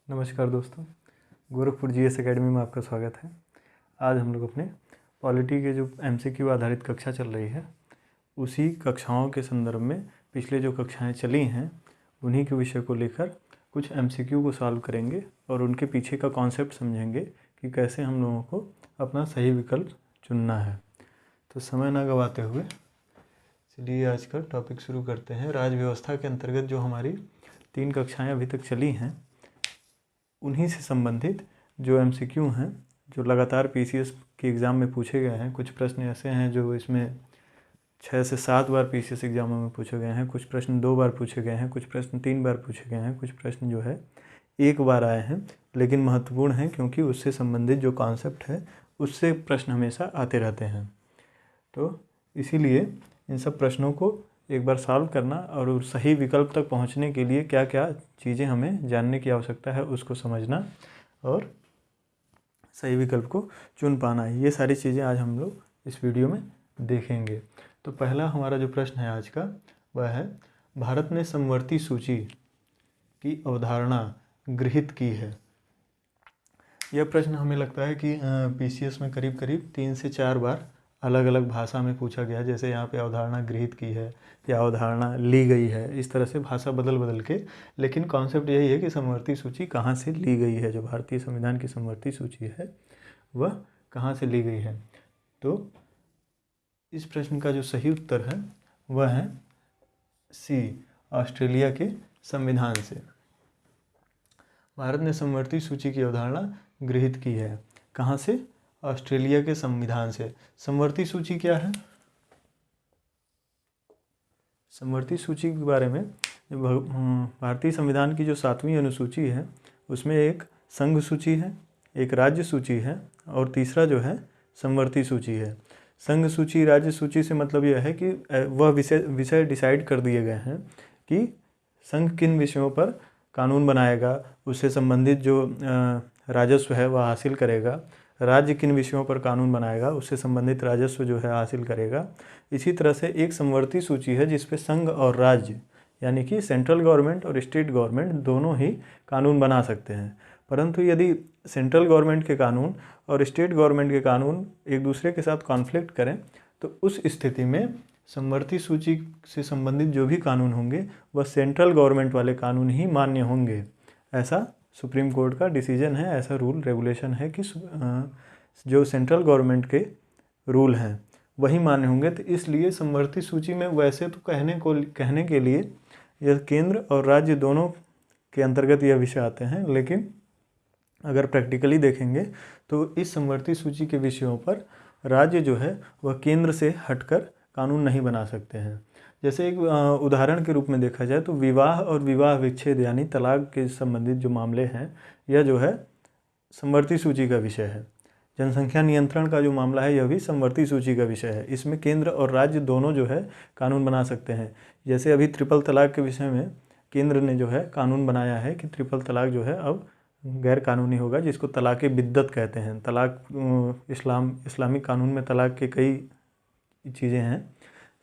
नमस्कार दोस्तों, Gorakhpur GS academy में आपका स्वागत है। आज हम लोग अपने पॉलिटी के जो एमसीक्यू आधारित कक्षा चल रही है उसी कक्षाओं के संदर्भ में पिछले जो कक्षाएं चली हैं उन्हीं के विषय को लेकर कुछ एमसीक्यू को सॉल्व करेंगे और उनके पीछे का कॉन्सेप्ट समझेंगे कि कैसे हम लोगों को अपना सही विकल्प चुनना है। तो समय ना गवाते हुए चलिए आज का टॉपिक शुरू करते हैं। राज्य व्यवस्था के अंतर्गत जो हमारी 3 कक्षाएँ अभी तक चली हैं उन्हीं से संबंधित जो एमसीक्यू हैं, जो लगातार पीसीएस के एग्ज़ाम में पूछे गए हैं। कुछ प्रश्न ऐसे हैं जो इसमें 6 से 7 बार पीसीएस एग्ज़ामों में पूछे गए हैं, कुछ प्रश्न 2 बार पूछे गए हैं, कुछ प्रश्न 3 बार पूछे गए हैं, कुछ प्रश्न जो है 1 बार आए हैं, लेकिन महत्वपूर्ण हैं क्योंकि उससे संबंधित जो कॉन्सेप्ट है उससे प्रश्न हमेशा आते रहते हैं। तो इसीलिए इन सब प्रश्नों को एक बार सॉल्व करना और उस सही विकल्प तक पहुंचने के लिए क्या क्या चीज़ें हमें जानने की आवश्यकता है उसको समझना और सही विकल्प को चुन पाना, ये सारी चीज़ें आज हम लोग इस वीडियो में देखेंगे। तो पहला हमारा जो प्रश्न है आज का वह है, भारत ने समवर्ती सूची की अवधारणा गृहीत की है। यह प्रश्न हमें लगता है कि पीसीएस में करीब करीब 3 से 4 बार अलग अलग भाषा में पूछा गया, जैसे यहाँ पे अवधारणा गृहीत की है या अवधारणा ली गई है, इस तरह से भाषा बदल बदल के, लेकिन कॉन्सेप्ट यही है कि समवर्ती सूची कहाँ से ली गई है। जो भारतीय संविधान की समवर्ती सूची है वह कहाँ से ली गई है। तो इस प्रश्न का जो सही उत्तर है वह है सी, ऑस्ट्रेलिया के संविधान से। भारत ने समवर्ती सूची की अवधारणा गृहीत की है कहाँ से? ऑस्ट्रेलिया के संविधान से। समवर्ती सूची क्या है? समवर्ती सूची के बारे में भारतीय संविधान की जो 7वीं अनुसूची है उसमें एक संघ सूची है, एक राज्य सूची है और तीसरा जो है समवर्ती सूची है। संघ सूची, राज्य सूची से मतलब यह है कि वह विषय डिसाइड कर दिए गए हैं कि संघ किन विषयों पर कानून बनाएगा, उससे संबंधित जो राजस्व है वह हासिल करेगा, राज्य किन विषयों पर कानून बनाएगा उससे संबंधित राजस्व जो है हासिल करेगा। इसी तरह से एक समवर्ती सूची है जिस पे संघ और राज्य यानी कि सेंट्रल गवर्नमेंट और स्टेट गवर्नमेंट दोनों ही कानून बना सकते हैं। परंतु यदि सेंट्रल गवर्नमेंट के कानून और स्टेट गवर्नमेंट के कानून एक दूसरे के साथ कॉन्फ्लिक्ट करें तो उस स्थिति में समवर्ती सूची से संबंधित जो भी कानून होंगे वह सेंट्रल गवर्नमेंट वाले कानून ही मान्य होंगे। ऐसा सुप्रीम कोर्ट का डिसीजन है, ऐसा रूल रेगुलेशन है कि जो सेंट्रल गवर्नमेंट के रूल हैं वही मान्य होंगे। तो इसलिए समवर्ती सूची में वैसे तो कहने के लिए यह केंद्र और राज्य दोनों के अंतर्गत यह विषय आते हैं, लेकिन अगर प्रैक्टिकली देखेंगे तो इस समवर्ती सूची के विषयों पर राज्य जो है वह केंद्र से हटकर कानून नहीं बना सकते हैं। जैसे एक उदाहरण के रूप में देखा जाए तो विवाह और विवाह विच्छेद यानी तलाक के संबंधित जो मामले हैं यह जो है समवर्ती सूची का विषय है। जनसंख्या नियंत्रण का जो मामला है यह भी समवर्ती सूची का विषय है। इसमें केंद्र और राज्य दोनों जो है कानून बना सकते हैं। जैसे अभी ट्रिपल तलाक के विषय में केंद्र ने जो है कानून बनाया है कि ट्रिपल तलाक जो है अब गैर कानूनी होगा, जिसको तलाक़ बिद्दत कहते हैं। तलाक इस्लामिक कानून में तलाक के कई चीज़ें हैं,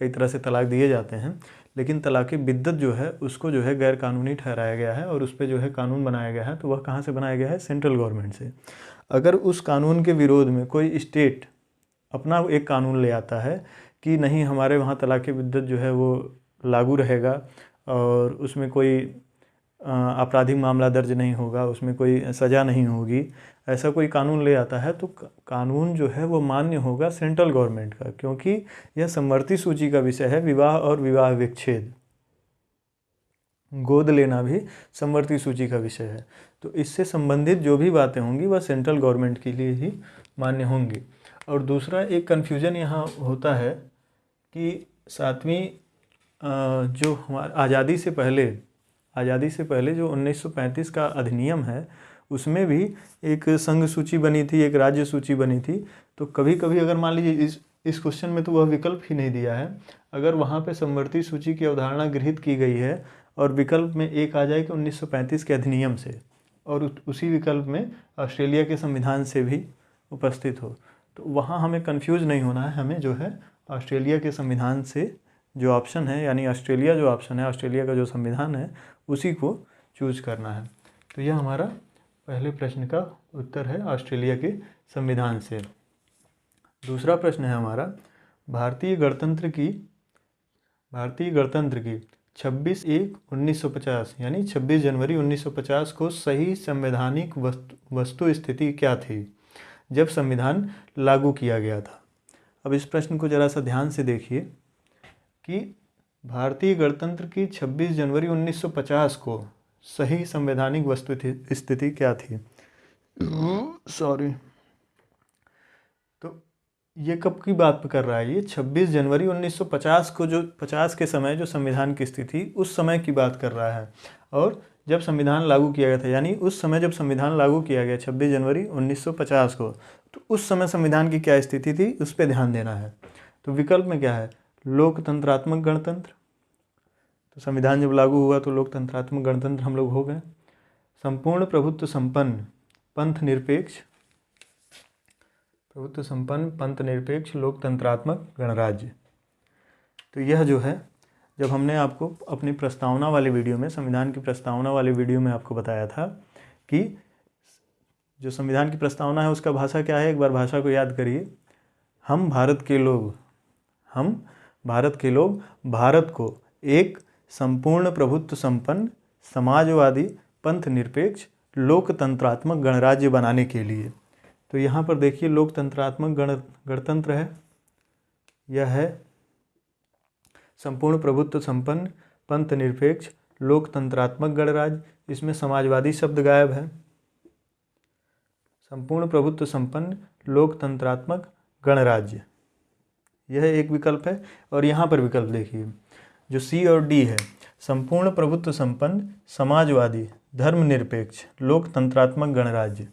कई तरह से तलाक दिए जाते हैं, लेकिन तलाक़ बिद्दत जो है उसको जो है गैर कानूनी ठहराया गया है और उस पर जो है कानून बनाया गया है। तो वह कहाँ से बनाया गया है? सेंट्रल गवर्नमेंट से। अगर उस कानून के विरोध में कोई स्टेट अपना एक कानून ले आता है कि नहीं हमारे वहाँ तलाक़ बिद्दत जो है वो लागू रहेगा और उसमें कोई आपराधिक मामला दर्ज नहीं होगा, उसमें कोई सज़ा नहीं होगी, ऐसा कोई कानून ले आता है तो कानून जो है वो मान्य होगा सेंट्रल गवर्नमेंट का, क्योंकि यह समवर्ती सूची का विषय है। विवाह और विवाह विच्छेद, गोद लेना भी समवर्ती सूची का विषय है। तो इससे संबंधित जो भी बातें होंगी वह सेंट्रल गवर्नमेंट के लिए ही मान्य होंगी। और दूसरा एक कन्फ्यूज़न यहाँ होता है कि 7वीं जो हमारा आज़ादी से पहले जो 1935 का अधिनियम है उसमें भी एक संघ सूची बनी थी, एक राज्य सूची बनी थी। तो कभी कभी अगर मान लीजिए इस क्वेश्चन में तो वह विकल्प ही नहीं दिया है, अगर वहाँ पे समवर्ती सूची की अवधारणा गृहीत की गई है और विकल्प में एक आ जाए कि 1935 के अधिनियम से और उसी विकल्प में ऑस्ट्रेलिया के संविधान से भी उपस्थित हो, तो वहाँ हमें कन्फ्यूज़ नहीं होना है। हमें जो है ऑस्ट्रेलिया के संविधान से जो ऑप्शन है यानी ऑस्ट्रेलिया जो ऑप्शन है, ऑस्ट्रेलिया का जो संविधान है उसी को चूज़ करना है। तो यह हमारा पहले प्रश्न का उत्तर है ऑस्ट्रेलिया के संविधान से। दूसरा प्रश्न है हमारा, भारतीय गणतंत्र की 26/1/1950 यानी 26 जनवरी 1950 को सही संवैधानिक वस्तु स्थिति क्या थी जब संविधान लागू किया गया था। अब इस प्रश्न को ज़रा सा ध्यान से देखिए कि भारतीय गणतंत्र की 26 जनवरी 1950 को सही संवैधानिक वस्तु स्थिति क्या थी। तो ये कब की बात कर रहा है, ये 26 जनवरी 1950 को, जो 50 के समय जो संविधान की स्थिति उस समय की बात कर रहा है। और जब संविधान लागू किया गया था, यानी उस समय जब संविधान लागू किया गया 26 जनवरी 1950 को, तो उस समय संविधान की क्या स्थिति थी उस पर ध्यान देना है। तो विकल्प में क्या है, लोकतंत्रात्मक गणतंत्र, तो संविधान जब लागू हुआ तो लोकतंत्रात्मक गणतंत्र हम लोग हो गए। संपूर्ण प्रभुत्व संपन्न पंथ निरपेक्ष लोकतंत्रात्मक गणराज्य। तो यह जो है, जब हमने आपको अपनी प्रस्तावना वाली वीडियो में, संविधान की प्रस्तावना वाली वीडियो में आपको बताया था कि जो संविधान की प्रस्तावना है उसका भाषा क्या है, एक बार भाषा को याद करिए। हम भारत के लोग भारत को एक संपूर्ण प्रभुत्व संपन्न समाजवादी पंथ निरपेक्ष लोकतंत्रात्मक गणराज्य बनाने के लिए। तो यहाँ पर देखिए लोकतंत्रात्मक गणतंत्र है, यह है संपूर्ण प्रभुत्व संपन्न पंथ निरपेक्ष लोकतंत्रात्मक गणराज्य। इसमें समाजवादी शब्द गायब है। संपूर्ण प्रभुत्व संपन्न लोकतंत्रात्मक गणराज्य, यह एक विकल्प है। और यहाँ पर विकल्प देखिए, जो सी और डी है, संपूर्ण प्रभुत्व संपन्न समाजवादी धर्मनिरपेक्ष लोकतंत्रात्मक गणराज्य,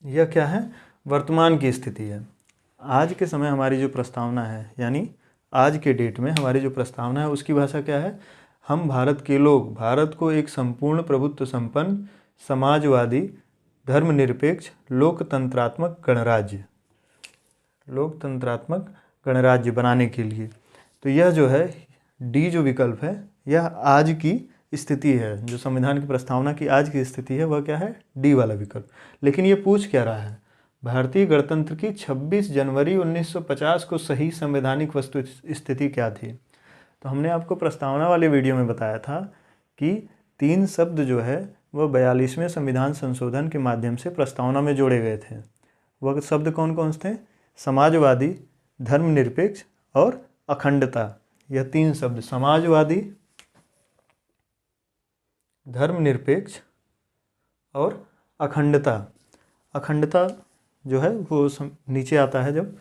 यह क्या है, वर्तमान की स्थिति है। आज के समय हमारी जो प्रस्तावना है, यानी आज के डेट में हमारी जो प्रस्तावना है उसकी भाषा क्या है, हम भारत के लोग भारत को एक संपूर्ण प्रभुत्व संपन्न समाजवादी धर्मनिरपेक्ष लोकतंत्रात्मक गणराज्य बनाने के लिए। तो यह जो है डी जो विकल्प है, यह आज की स्थिति है, जो संविधान की प्रस्तावना की आज की स्थिति है वह क्या है, डी वाला विकल्प। लेकिन ये पूछ क्या रहा है, भारतीय गणतंत्र की 26 जनवरी 1950 को सही संवैधानिक वस्तु स्थिति क्या थी। तो हमने आपको प्रस्तावना वाले वीडियो में बताया था कि 3 शब्द जो है वह 42वें संविधान संशोधन के माध्यम से प्रस्तावना में जोड़े गए थे। वह शब्द कौन कौन से थे, समाजवादी, धर्मनिरपेक्ष और अखंडता। यह 3 शब्द, समाजवादी, धर्मनिरपेक्ष और अखंडता जो है वो नीचे आता है जब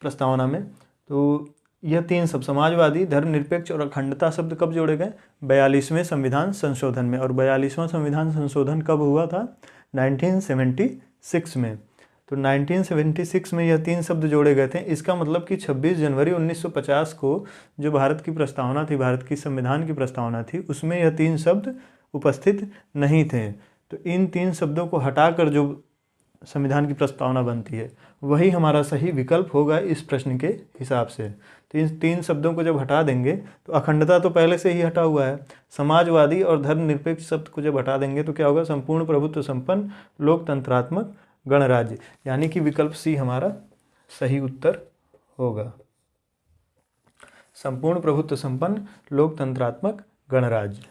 प्रस्तावना में। तो यह 3 शब्द, समाजवादी, धर्मनिरपेक्ष और अखंडता शब्द कब जोड़े गए, 42वें संविधान संशोधन में। और 42वां संविधान संशोधन कब हुआ था, 1976 में। तो 1976 में यह 3 शब्द जोड़े गए थे। इसका मतलब कि 26 जनवरी 1950 को जो भारत की प्रस्तावना थी, भारत की संविधान की प्रस्तावना थी, उसमें यह 3 शब्द उपस्थित नहीं थे। तो इन 3 शब्दों को हटाकर जो संविधान की प्रस्तावना बनती है वही हमारा सही विकल्प होगा इस प्रश्न के हिसाब से। तो इन 3 शब्दों को जब हटा देंगे तो अखंडता तो पहले से ही हटा हुआ है, समाजवादी और धर्मनिरपेक्ष शब्द को जब हटा देंगे तो क्या होगा, संपूर्ण प्रभुत्व संपन्न लोकतंत्रात्मक गणराज्य, यानी कि विकल्प सी हमारा सही उत्तर होगा, संपूर्ण प्रभुत्व संपन्न लोकतंत्रात्मक गणराज्य।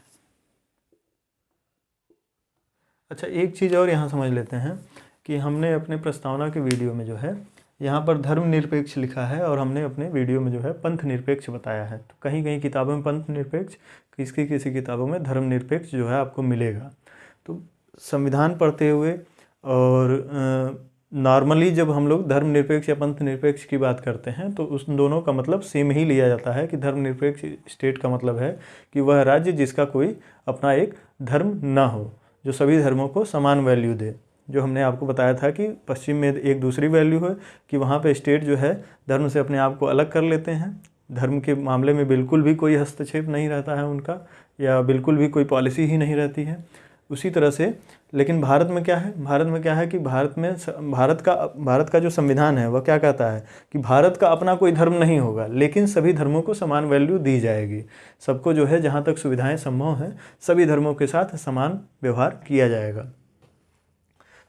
अच्छा, एक चीज़ और यहाँ समझ लेते हैं कि हमने अपने प्रस्तावना के वीडियो में जो है यहाँ पर धर्मनिरपेक्ष लिखा है और हमने अपने वीडियो में जो है पंथ निरपेक्ष बताया है। तो कहीं कहीं किताबों में पंथ निरपेक्ष, किसी किताबों में धर्मनिरपेक्ष जो है आपको मिलेगा। तो संविधान पढ़ते हुए और नॉर्मली जब हम लोग धर्मनिरपेक्ष या पंथ निरपेक्ष की बात करते हैं तो उस दोनों का मतलब सेम ही लिया जाता है कि धर्मनिरपेक्ष स्टेट का मतलब है कि वह राज्य जिसका कोई अपना एक धर्म ना हो, जो सभी धर्मों को समान वैल्यू दे। जो हमने आपको बताया था कि पश्चिम में एक दूसरी वैल्यू है कि वहाँ पे स्टेट जो है धर्म से अपने आप को अलग कर लेते हैं, धर्म के मामले में बिल्कुल भी कोई हस्तक्षेप नहीं रहता है उनका, या बिल्कुल भी कोई पॉलिसी ही नहीं रहती है। उसी तरह से लेकिन भारत में क्या है, भारत में क्या है कि भारत का जो संविधान है वह क्या कहता है कि भारत का अपना कोई धर्म नहीं होगा, लेकिन सभी धर्मों को समान वैल्यू दी जाएगी। सबको जो है जहाँ तक सुविधाएं संभव हैं सभी धर्मों के साथ समान व्यवहार किया जाएगा।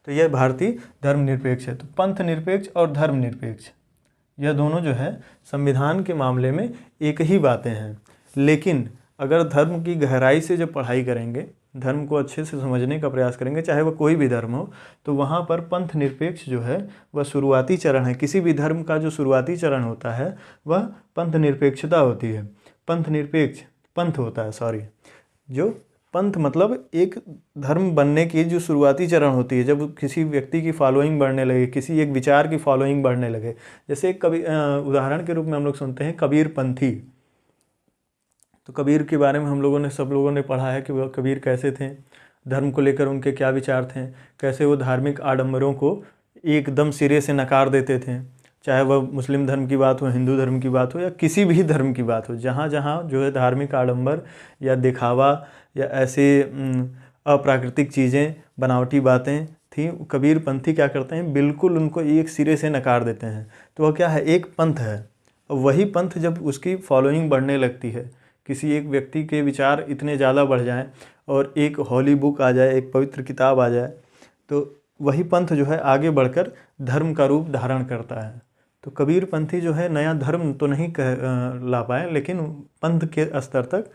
तो यह भारतीय धर्मनिरपेक्ष है। तो पंथ निरपेक्ष और धर्मनिरपेक्ष यह दोनों जो है संविधान के मामले में एक ही बातें हैं, लेकिन अगर धर्म की गहराई से जब पढ़ाई करेंगे, धर्म को अच्छे से समझने का प्रयास करेंगे, चाहे वह कोई भी धर्म हो, तो वहाँ पर पंथ निरपेक्ष जो है वह शुरुआती चरण है। किसी भी धर्म का जो शुरुआती चरण होता है वह पंथ निरपेक्षता होती है। पंथ निरपेक्ष पंथ होता है, जो पंथ मतलब एक धर्म बनने की जो शुरुआती चरण होती है, जब किसी व्यक्ति की फॉलोइंग बढ़ने लगे, किसी एक विचार की फॉलोइंग बढ़ने लगे। जैसे एक उदाहरण के रूप में हम लोग सुनते हैं कबीर पंथी। तो कबीर के बारे में सब लोगों ने पढ़ा है कि वह कबीर कैसे थे, धर्म को लेकर उनके क्या विचार थे, कैसे वो धार्मिक आडंबरों को एकदम सिरे से नकार देते थे। चाहे वह मुस्लिम धर्म की बात हो, हिंदू धर्म की बात हो या किसी भी धर्म की बात हो, जहाँ जहाँ जो है धार्मिक आडंबर या दिखावा या ऐसे अप्राकृतिक चीज़ें, बनावटी बातें थी, कबीर पंथी क्या करते हैं, बिल्कुल उनको एक सिरे से नकार देते हैं। तो वह क्या है, एक पंथ है। वही पंथ जब उसकी फॉलोइंग बढ़ने लगती है, किसी एक व्यक्ति के विचार इतने ज़्यादा बढ़ जाएं और एक हॉली बुक आ जाए, एक पवित्र किताब आ जाए, तो वही पंथ जो है आगे बढ़कर धर्म का रूप धारण करता है। तो कबीर पंथी जो है नया धर्म तो नहीं ला पाए, लेकिन पंथ के स्तर तक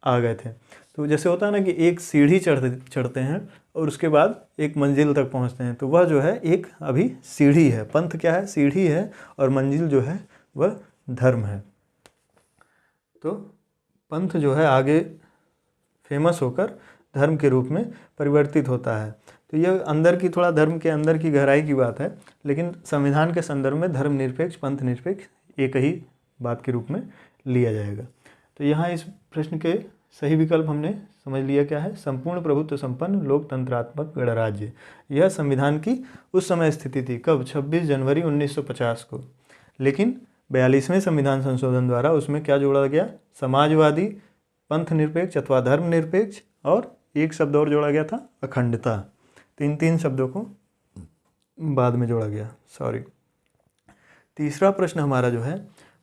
आ गए थे। तो जैसे होता है ना कि एक सीढ़ी चढ़ते हैं और उसके बाद एक मंजिल तक पहुंचते हैं, तो वह जो है एक अभी सीढ़ी है। पंथ क्या है, सीढ़ी है, और मंजिल जो है वह धर्म है। तो पंथ जो है आगे फेमस होकर धर्म के रूप में परिवर्तित होता है। तो यह अंदर की, थोड़ा धर्म के अंदर की गहराई की बात है, लेकिन संविधान के संदर्भ में धर्म निरपेक्ष पंथ निरपेक्ष एक ही बात के रूप में लिया जाएगा। तो यहाँ इस प्रश्न के सही विकल्प हमने समझ लिया क्या है, संपूर्ण प्रभुत्व संपन्न लोकतंत्रात्मक गणराज्य। यह संविधान की उस समय स्थिति थी, कब, 26 जनवरी 1950 को। लेकिन 42वें संविधान संशोधन द्वारा उसमें क्या जोड़ा गया, समाजवादी, पंथ निरपेक्ष अथवा धर्म निरपेक्ष, और एक शब्द और जोड़ा गया था, अखंडता। तीन शब्दों को बाद में जोड़ा गया, तीसरा प्रश्न हमारा जो है,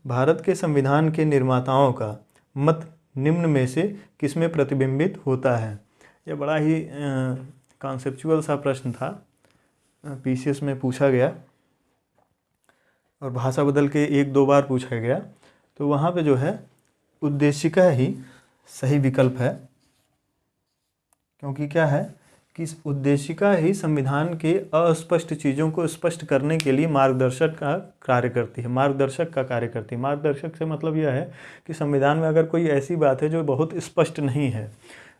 भारत के संविधान के निर्माताओं का मत निम्न में से किसमें प्रतिबिंबित होता है। यह बड़ा ही कॉन्सेप्चुअल सा प्रश्न था, पीसीएस में पूछा गया और भाषा बदल के 1-2 बार पूछा गया। तो वहाँ पे जो है उद्देशिका ही सही विकल्प है, क्योंकि क्या है कि इस उद्देशिका ही संविधान के अस्पष्ट चीज़ों को स्पष्ट करने के लिए मार्गदर्शक का कार्य करती है। मार्गदर्शक से मतलब यह है कि संविधान में अगर कोई ऐसी बात है जो बहुत स्पष्ट नहीं है,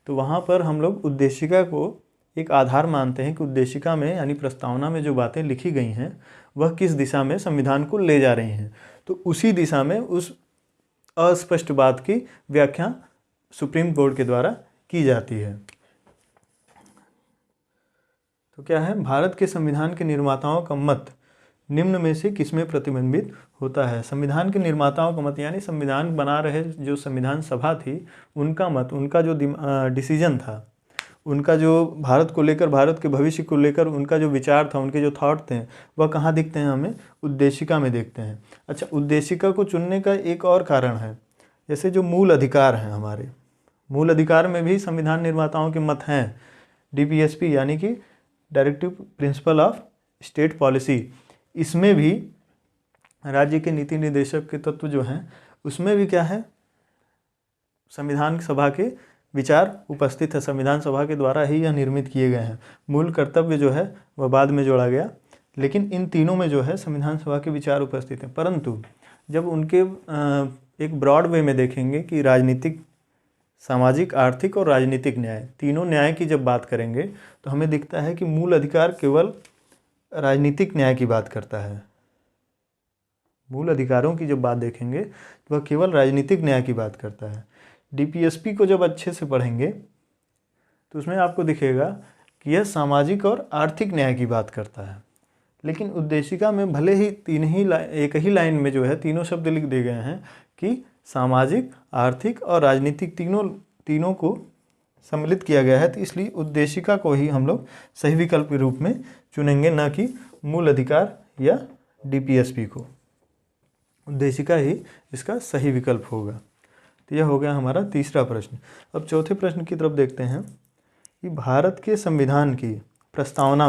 तो वहाँ पर हम लोग उद्देशिका को एक आधार मानते हैं कि उद्देशिका में यानी प्रस्तावना में जो बातें लिखी गई हैं वह किस दिशा में संविधान को ले जा रही हैं। तो उसी दिशा में उस अस्पष्ट बात की व्याख्या सुप्रीम कोर्ट के द्वारा की जाती है। तो क्या है, भारत के संविधान के निर्माताओं का मत निम्न में से किसमें प्रतिबिंबित होता है। संविधान के निर्माताओं का मत यानी संविधान बना रहे जो संविधान सभा थी, उनका मत, उनका जो डिसीजन था, उनका जो भारत को लेकर, भारत के भविष्य को लेकर उनका जो विचार था, उनके जो थॉट थे, वह कहाँ दिखते हैं, हमें उद्देशिका में देखते हैं। अच्छा, उद्देशिका को चुनने का एक और कारण है, जैसे जो मूल अधिकार हैं, हमारे मूल अधिकार में भी संविधान निर्माताओं के मत हैं। DPSP यानी कि directive principle of state policy, इसमें भी राज्य के नीति निर्देशक के तत्व जो हैं उसमें भी क्या है, संविधान सभा के विचार उपस्थित है। संविधान सभा के द्वारा ही यह निर्मित किए गए हैं। मूल कर्तव्य जो है वह बाद में जोड़ा गया, लेकिन इन तीनों में जो है संविधान सभा के विचार उपस्थित हैं। परंतु जब उनके एक ब्रॉड वे में देखेंगे कि राजनीतिक, सामाजिक, आर्थिक और राजनीतिक न्याय, तीनों न्याय की जब बात करेंगे तो हमें दिखता है कि मूल अधिकार केवल राजनीतिक न्याय की बात करता है। मूल अधिकारों की जब बात देखेंगे तो वह केवल राजनीतिक न्याय की बात करता है। DPSP को जब अच्छे से पढ़ेंगे तो उसमें आपको दिखेगा कि यह सामाजिक और आर्थिक न्याय की बात करता है। लेकिन उद्देशिका में भले ही एक ही लाइन में जो है तीनों शब्द लिख दिए गए हैं कि सामाजिक, आर्थिक और राजनीतिक तीनों को सम्मिलित किया गया है, तो इसलिए उद्देशिका को ही हम लोग सही विकल्प के रूप में चुनेंगे, न कि मूल अधिकार या डीपीएसपी को। उद्देशिका ही इसका सही विकल्प होगा। तो यह हो गया हमारा तीसरा प्रश्न। अब चौथे प्रश्न की तरफ देखते हैं कि भारत के संविधान की प्रस्तावना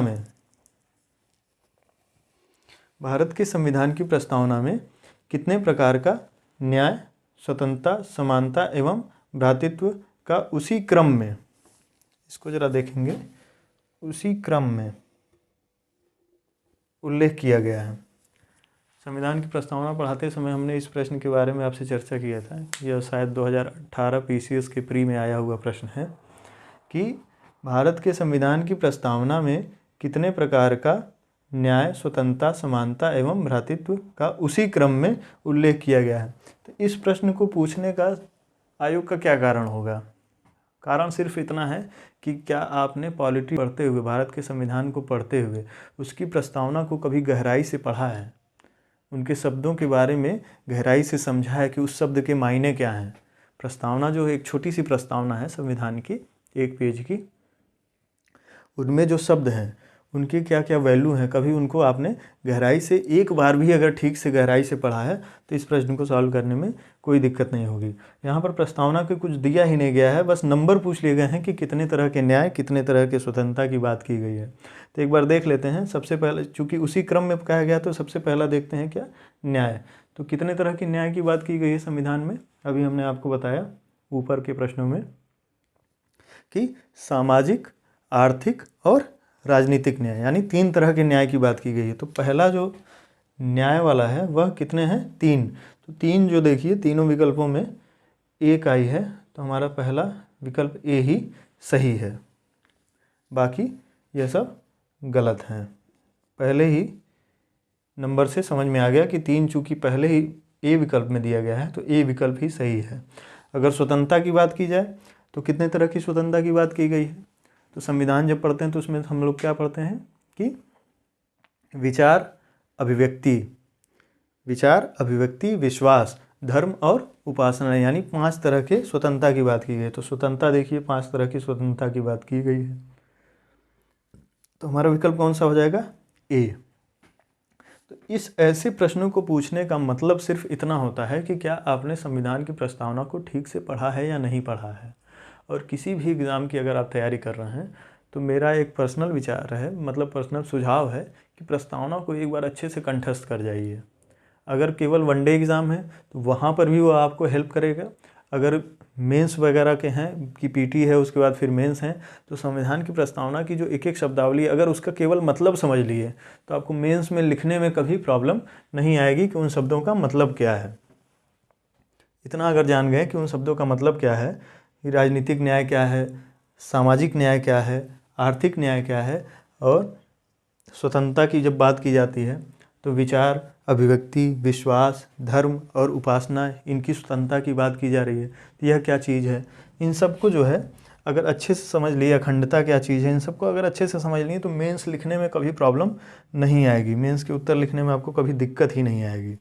में कितने प्रकार का न्याय, स्वतंत्रता, समानता एवं भ्रातृत्व का उसी क्रम में, इसको जरा देखेंगे, उसी क्रम में उल्लेख किया गया है। संविधान की प्रस्तावना पढ़ाते समय हमने इस प्रश्न के बारे में आपसे चर्चा किया था। यह शायद 2018 पीसीएस के प्री में आया हुआ प्रश्न है कि भारत के संविधान की प्रस्तावना में कितने प्रकार का न्याय, स्वतंत्रता, समानता एवं भ्रातृत्व का उसी क्रम में उल्लेख किया गया है। तो इस प्रश्न को पूछने का आयोग का क्या कारण होगा? कारण सिर्फ इतना है कि क्या आपने पॉलिटी पढ़ते हुए, भारत के संविधान को पढ़ते हुए उसकी प्रस्तावना को कभी गहराई से पढ़ा है, उनके शब्दों के बारे में गहराई से समझा है कि उस शब्द के मायने क्या हैं। प्रस्तावना जो एक छोटी सी प्रस्तावना है संविधान की, 1 पेज की, उनमें जो शब्द हैं उनके क्या क्या वैल्यू हैं, कभी उनको आपने गहराई से एक बार भी अगर ठीक से गहराई से पढ़ा है तो इस प्रश्न को सॉल्व करने में कोई दिक्कत नहीं होगी। यहाँ पर प्रस्तावना के कुछ दिया ही नहीं गया है, बस नंबर पूछ लिए गए हैं कि कितने तरह के न्याय, कितने तरह के स्वतंत्रता की बात की गई है। तो एक बार देख लेते हैं। सबसे पहले, चूँकि उसी क्रम में कहा गया, तो सबसे पहला देखते हैं क्या, न्याय। तो कितने तरह के न्याय की बात की गई है संविधान में? अभी हमने आपको बताया ऊपर के प्रश्नों में कि सामाजिक, आर्थिक और राजनीतिक न्याय, यानी 3 तरह के न्याय की बात की गई है। तो पहला जो न्याय वाला है वह कितने हैं? 3। तो 3 जो देखिए, तीनों विकल्पों में एक आई है, तो हमारा पहला विकल्प ए ही सही है, बाकी यह सब गलत हैं। पहले ही नंबर से समझ में आ गया कि 3 चूँकि पहले ही ए विकल्प में दिया गया है तो ए विकल्प ही सही है। अगर स्वतंत्रता की बात की जाए तो कितने तरह की स्वतंत्रता की बात की गई है? तो संविधान जब पढ़ते हैं तो उसमें हम लोग क्या पढ़ते हैं कि विचार, अभिव्यक्ति, विश्वास, धर्म और उपासना, यानी 5 तरह के स्वतंत्रता की बात की गई है। तो स्वतंत्रता देखिए, 5 तरह की स्वतंत्रता की बात की गई है। तो हमारा विकल्प कौन सा हो जाएगा? ए। तो इस ऐसे प्रश्नों को पूछने का मतलब सिर्फ इतना होता है कि क्या आपने संविधान की प्रस्तावना को ठीक से पढ़ा है या नहीं पढ़ा है। और किसी भी एग्ज़ाम की अगर आप तैयारी कर रहे हैं तो मेरा एक पर्सनल विचार है, मतलब पर्सनल सुझाव है कि प्रस्तावना को एक बार अच्छे से कंठस्थ कर जाइए। अगर केवल वनडे एग्ज़ाम है तो वहाँ पर भी वो आपको हेल्प करेगा। अगर मेंस वगैरह के हैं कि पीटी है, उसके बाद फिर मेंस हैं, तो संविधान की प्रस्तावना की जो एक एक शब्दावली, अगर उसका केवल मतलब समझ लिए तो आपको मेंस में लिखने में कभी प्रॉब्लम नहीं आएगी कि उन शब्दों का मतलब क्या है। इतना अगर जान गए कि उन शब्दों का मतलब क्या है, कि राजनीतिक न्याय क्या है, सामाजिक न्याय क्या है, आर्थिक न्याय क्या है, और स्वतंत्रता की जब बात की जाती है तो विचार, अभिव्यक्ति, विश्वास, धर्म और उपासना, इनकी स्वतंत्रता की बात की जा रही है। तो यह क्या चीज़ है, इन सबको जो है अगर अच्छे से समझ लिए, अखंडता क्या चीज़ है, इन सबको अगर अच्छे से समझ लिए तो मेंस लिखने में कभी प्रॉब्लम नहीं आएगी। मेंस के उत्तर लिखने में आपको कभी दिक्कत ही नहीं आएगी।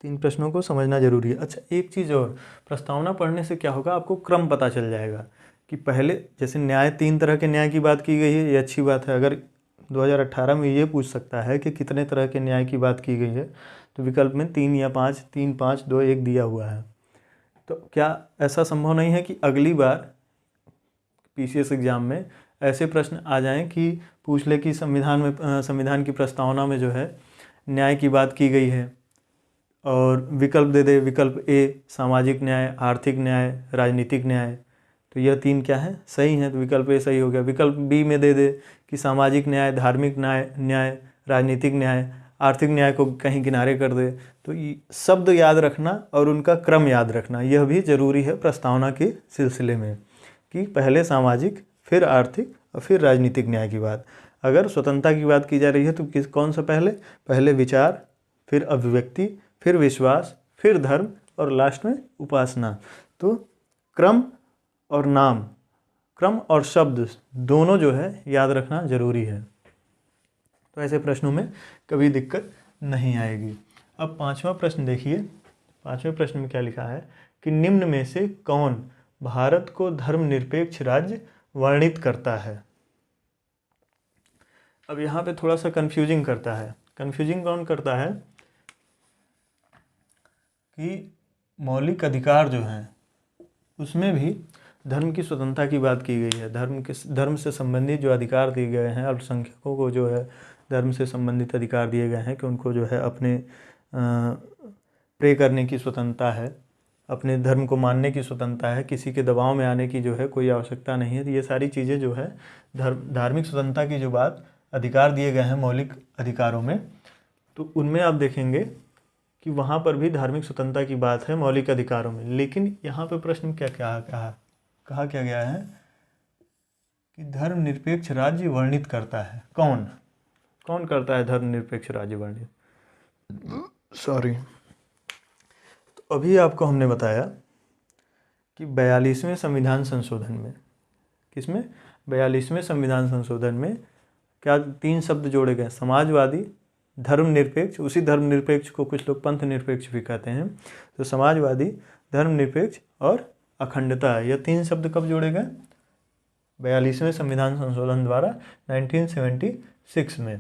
3 प्रश्नों को समझना जरूरी है। अच्छा, एक चीज़ और, प्रस्तावना पढ़ने से क्या होगा, आपको क्रम पता चल जाएगा कि पहले जैसे न्याय, 3 तरह के न्याय की बात की गई है, ये अच्छी बात है। अगर 2018 में ये पूछ सकता है कि कितने तरह के न्याय की बात की गई है, तो विकल्प में 3 या 5, 3, 5, 2, 1 दिया हुआ है। तो क्या ऐसा संभव नहीं है कि अगली बार पीसीएस एग्ज़ाम में ऐसे प्रश्न आ जाएं कि पूछ ले कि संविधान की प्रस्तावना में जो है न्याय की बात की गई है, और विकल्प दे दे, विकल्प ए सामाजिक न्याय, आर्थिक न्याय, राजनीतिक न्याय, तो यह 3 क्या है, सही है, तो विकल्प ए सही हो गया। विकल्प बी में दे दे कि सामाजिक न्याय, धार्मिक न्याय, राजनीतिक न्याय, आर्थिक न्याय को कहीं किनारे कर दे। तो शब्द याद रखना और उनका क्रम याद रखना यह भी ज़रूरी है प्रस्तावना के सिलसिले में, कि पहले सामाजिक, फिर आर्थिक और फिर राजनीतिक न्याय की बात। अगर स्वतंत्रता की बात की जा रही है तो कौन सा पहले विचार, फिर अभिव्यक्ति, फिर विश्वास, फिर धर्म और लास्ट में उपासना। तो क्रम और शब्द दोनों जो है याद रखना जरूरी है, तो ऐसे प्रश्नों में कभी दिक्कत नहीं आएगी। अब 5वां प्रश्न देखिए। 5वें प्रश्न में क्या लिखा है कि निम्न में से कौन भारत को धर्मनिरपेक्ष राज्य वर्णित करता है? अब यहाँ पे थोड़ा सा कंफ्यूजिंग करता है। कंफ्यूजिंग कौन करता है कि मौलिक अधिकार जो हैं उसमें भी धर्म की स्वतंत्रता की बात की गई है। धर्म से संबंधित जो अधिकार दिए गए हैं, अल्पसंख्यकों को जो है धर्म से संबंधित अधिकार दिए गए हैं कि उनको जो है अपने प्रे करने की स्वतंत्रता है, अपने धर्म को मानने की स्वतंत्रता है, किसी के दबाव में आने की जो है कोई आवश्यकता नहीं है। तो ये सारी चीज़ें जो है धार्मिक स्वतंत्रता की जो बात अधिकार दिए गए हैं मौलिक अधिकारों में, तो उनमें आप देखेंगे कि वहाँ पर भी धार्मिक स्वतंत्रता की बात है मौलिक अधिकारों में। लेकिन यहाँ पे प्रश्न कहा क्या गया है कि धर्मनिरपेक्ष राज्य वर्णित करता है। कौन करता है धर्मनिरपेक्ष राज्य वर्णित? सॉरी। तो अभी आपको हमने बताया कि 42वें संविधान संशोधन में, किसमें? 42वें संविधान संशोधन में क्या 3 शब्द जोड़े गए? समाजवादी, धर्मनिरपेक्ष। उसी धर्मनिरपेक्ष को कुछ लोग पंथ निरपेक्ष भी कहते हैं। तो समाजवादी, धर्मनिरपेक्ष और अखंडता, यह 3 शब्द कब जोड़े गए? 42वें संविधान संशोधन द्वारा 1976 में।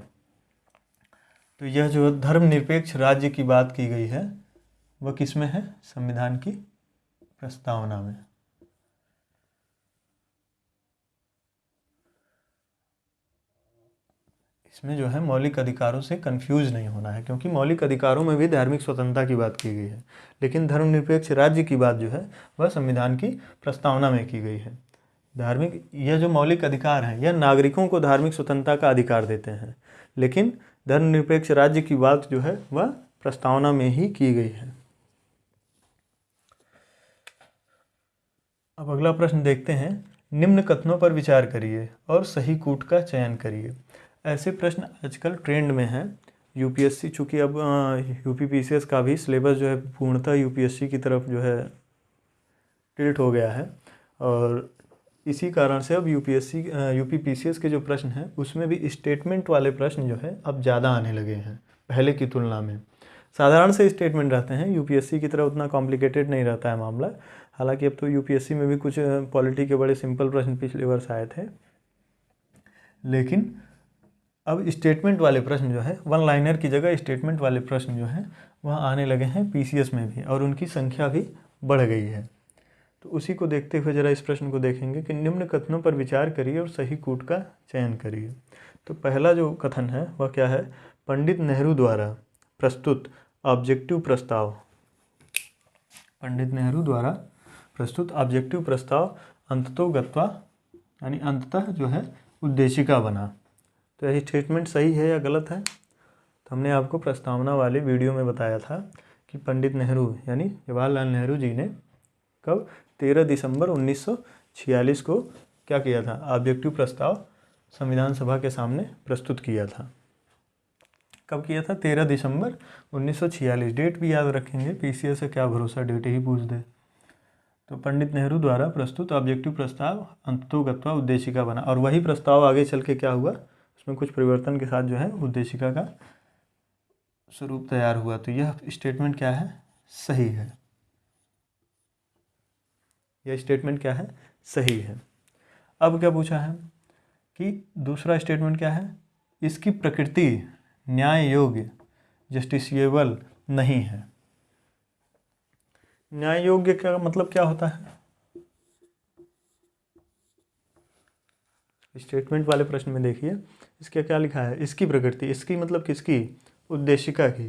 तो यह जो धर्मनिरपेक्ष राज्य की बात की गई है वह किस में है? संविधान की प्रस्तावना में। इसमें जो है मौलिक अधिकारों से कंफ्यूज नहीं होना है, क्योंकि मौलिक अधिकारों में भी धार्मिक स्वतंत्रता की बात की गई है, लेकिन धर्मनिरपेक्ष राज्य की बात जो है वह संविधान की प्रस्तावना में की गई है। यह जो मौलिक अधिकार हैं यह नागरिकों को धार्मिक स्वतंत्रता का अधिकार देते हैं, लेकिन धर्मनिरपेक्ष राज्य की बात जो है वह प्रस्तावना में ही की गई है। अब अगला प्रश्न देखते हैं। निम्न कथनों पर विचार करिए और सही कूट का चयन करिए। ऐसे प्रश्न आजकल ट्रेंड में हैं। यूपीएससी, चूँकि अब यूपीपीसीएस का भी सिलेबस जो है पूर्णतः यूपीएससी की तरफ जो है टिल्ट हो गया है, और इसी कारण से अब यूपीपीसीएस के जो प्रश्न हैं उसमें भी स्टेटमेंट वाले प्रश्न जो है अब ज़्यादा आने लगे हैं पहले की तुलना में। साधारण से स्टेटमेंट रहते हैं, यूपीएससी की तरह उतना कॉम्प्लिकेटेड नहीं रहता है मामला। हालांकि अब तो यूपीएससी में भी कुछ पॉलिटी के बड़े सिंपल प्रश्न पिछले वर्ष आए थे, लेकिन अब स्टेटमेंट वाले प्रश्न जो है, वन लाइनर की जगह स्टेटमेंट वाले प्रश्न जो हैं वह आने लगे हैं पीसीएस में भी, और उनकी संख्या भी बढ़ गई है। तो उसी को देखते हुए ज़रा इस प्रश्न को देखेंगे कि निम्न कथनों पर विचार करिए और सही कूट का चयन करिए। तो पहला जो कथन है वह क्या है? पंडित नेहरू द्वारा प्रस्तुत ऑब्जेक्टिव प्रस्ताव। पंडित नेहरू द्वारा प्रस्तुत ऑब्जेक्टिव प्रस्ताव अंततोगत्वा यानी अंततः जो है उद्देशिका बना। तो यह स्टेटमेंट सही है या गलत है? तो हमने आपको प्रस्तावना वाले वीडियो में बताया था कि पंडित नेहरू यानी जवाहरलाल नेहरू जी ने कब 13 दिसंबर 1946 को क्या किया था? ऑब्जेक्टिव प्रस्ताव संविधान सभा के सामने प्रस्तुत किया था। कब किया था? 13 दिसंबर 1946। डेट भी याद रखेंगे, पीसीएस से क्या भरोसा डेट ही पूछ दे। तो पंडित नेहरू द्वारा प्रस्तुत ऑब्जेक्टिव प्रस्ताव अंततोगत्वा उद्देशिका बना, और वही प्रस्ताव आगे चल के क्या हुआ, उसमें कुछ परिवर्तन के साथ जो है उद्देशिका का स्वरूप तैयार हुआ। तो यह स्टेटमेंट क्या है? सही है। यह स्टेटमेंट क्या है? सही है। अब क्या पूछा है कि दूसरा स्टेटमेंट क्या है? इसकी प्रकृति न्याय योग्य जस्टिसिएबल नहीं है। न्याय योग्य का मतलब क्या होता है? स्टेटमेंट वाले प्रश्न में देखिए इसका क्या लिखा है? इसकी प्रकृति, इसकी मतलब किसकी? उद्देशिका की।